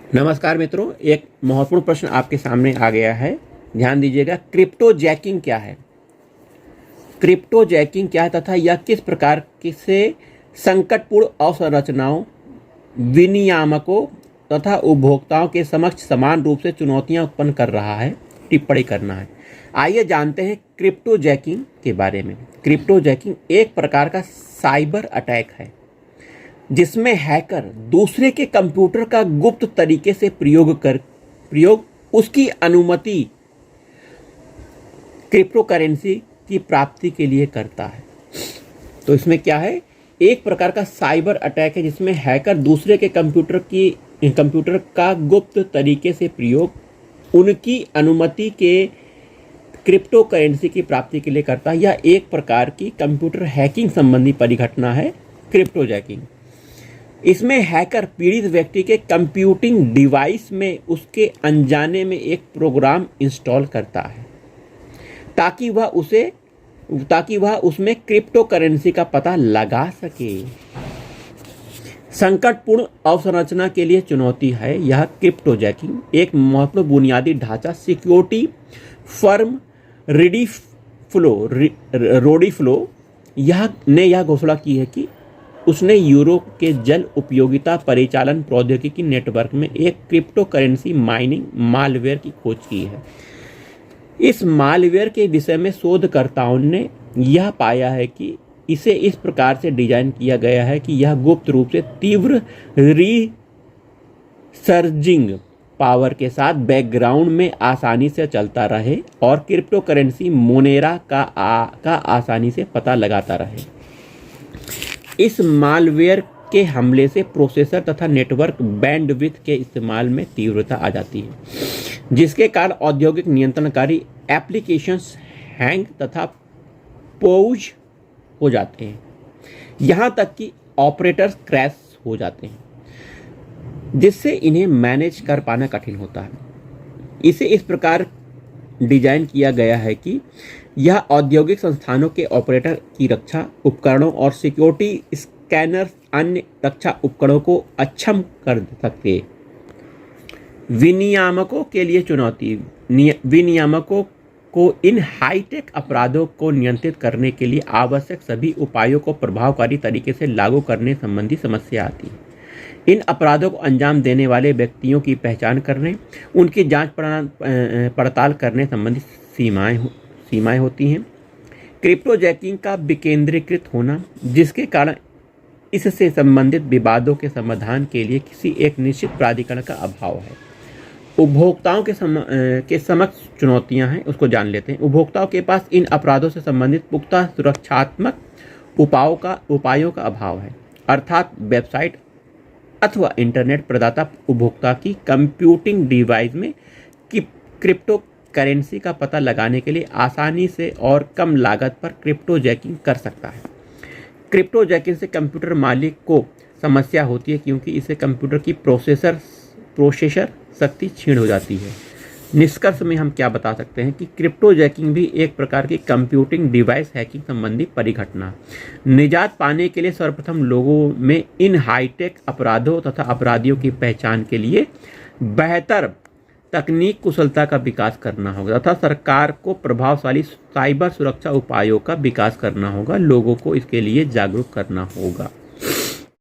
नमस्कार मित्रों, एक महत्वपूर्ण प्रश्न आपके सामने आ गया है। ध्यान दीजिएगा। क्रिप्टो जैकिंग क्या है? क्रिप्टो जैकिंग क्या है तथा यह किस प्रकार से संकटपूर्ण अवसंरचनाओं, विनियामकों तथा उपभोक्ताओं के समक्ष समान रूप से चुनौतियां उत्पन्न कर रहा है, टिप्पणी करना है। आइए जानते हैं क्रिप्टो जैकिंग के बारे में। क्रिप्टो जैकिंग एक प्रकार का साइबर अटैक है जिसमें हैकर दूसरे के कंप्यूटर का गुप्त तरीके से प्रयोग उसकी अनुमति क्रिप्टो करेंसी की प्राप्ति के लिए करता है। तो इसमें क्या है? एक प्रकार का साइबर अटैक है जिसमें हैकर दूसरे के कंप्यूटर का गुप्त तरीके से प्रयोग उनकी अनुमति के क्रिप्टो करेंसी की प्राप्ति के लिए करता है। यह एक प्रकार की कंप्यूटर हैकिंग संबंधी परिघटना है, क्रिप्टो जैकिंग। इसमें हैकर पीड़ित व्यक्ति के कंप्यूटिंग डिवाइस में उसके अनजाने में एक प्रोग्राम इंस्टॉल करता है ताकि वह उसमें क्रिप्टो करेंसी का पता लगा सके। संकटपूर्ण अवसंरचना के लिए चुनौती है यह क्रिप्टो जैकिंग। एक महत्वपूर्ण बुनियादी ढांचा सिक्योरिटी फर्म रोडीफ्लो ने यह घोषणा की है कि उसने यूरोप के जल उपयोगिता परिचालन प्रौद्योगिकी नेटवर्क में एक क्रिप्टो करेंसी माइनिंग मालवेयर की खोज की है। इस मालवेयर के विषय में शोधकर्ताओं ने यह पाया है कि इसे इस प्रकार से डिजाइन किया गया है कि यह गुप्त रूप से तीव्र रीसर्जिंग पावर के साथ बैकग्राउंड में आसानी से चलता रहे और क्रिप्टो करेंसी मोनेरा का आसानी से पता लगाता रहे। इस मालवेयर के हमले से प्रोसेसर तथा नेटवर्क बैंडविड्थ के इस्तेमाल में तीव्रता आ जाती है, जिसके कारण औद्योगिक नियंत्रणकारी एप्लीकेशंस हैंग तथा पॉज हो जाते हैं। यहाँ तक कि ऑपरेटर्स क्रैश हो जाते हैं, जिससे इन्हें मैनेज कर पाना कठिन होता है। इसे इस प्रकार डिजाइन किया गया है कि यह औद्योगिक संस्थानों के ऑपरेटर की रक्षा उपकरणों और सिक्योरिटी स्कैनर अन्य रक्षा उपकरणों को अक्षम कर सके। विनियामकों के लिए चुनौती। विनियामकों को इन हाईटेक अपराधों को नियंत्रित करने के लिए आवश्यक सभी उपायों को प्रभावकारी तरीके से लागू करने संबंधी समस्या आती है। इन अपराधों को अंजाम देने वाले व्यक्तियों की पहचान करने, उनकी जांच पड़ताल करने संबंधी सीमाएं होती हैं। क्रिप्टो जैकिंग का विकेंद्रीकृत होना, जिसके कारण इससे संबंधित विवादों के समाधान के लिए किसी एक निश्चित प्राधिकरण का अभाव है। उपभोक्ताओं के समक्ष चुनौतियां हैं, उसको जान लेते हैं। उपभोक्ताओं के पास इन अपराधों से संबंधित पुख्ता सुरक्षात्मक उपायों का अभाव है, अर्थात वेबसाइट अथवा इंटरनेट प्रदाता उपभोक्ता की कंप्यूटिंग डिवाइस में क्रिप्टो करेंसी का पता लगाने के लिए आसानी से और कम लागत पर क्रिप्टो जैकिंग कर सकता है। क्रिप्टो जैकिंग से कंप्यूटर मालिक को समस्या होती है क्योंकि इससे कंप्यूटर की प्रोसेसर शक्ति क्षीण हो जाती है। निष्कर्ष में हम क्या बता सकते हैं कि क्रिप्टो जैकिंग भी एक प्रकार की कंप्यूटिंग डिवाइस हैकिंग संबंधी परिघटना। निजात पाने के लिए सर्वप्रथम लोगों में इन हाईटेक अपराधों तथा अपराधियों की पहचान के लिए बेहतर तकनीक कुशलता का विकास करना होगा तथा सरकार को प्रभावशाली साइबर सुरक्षा उपायों का विकास करना होगा। लोगों को इसके लिए जागरूक करना होगा।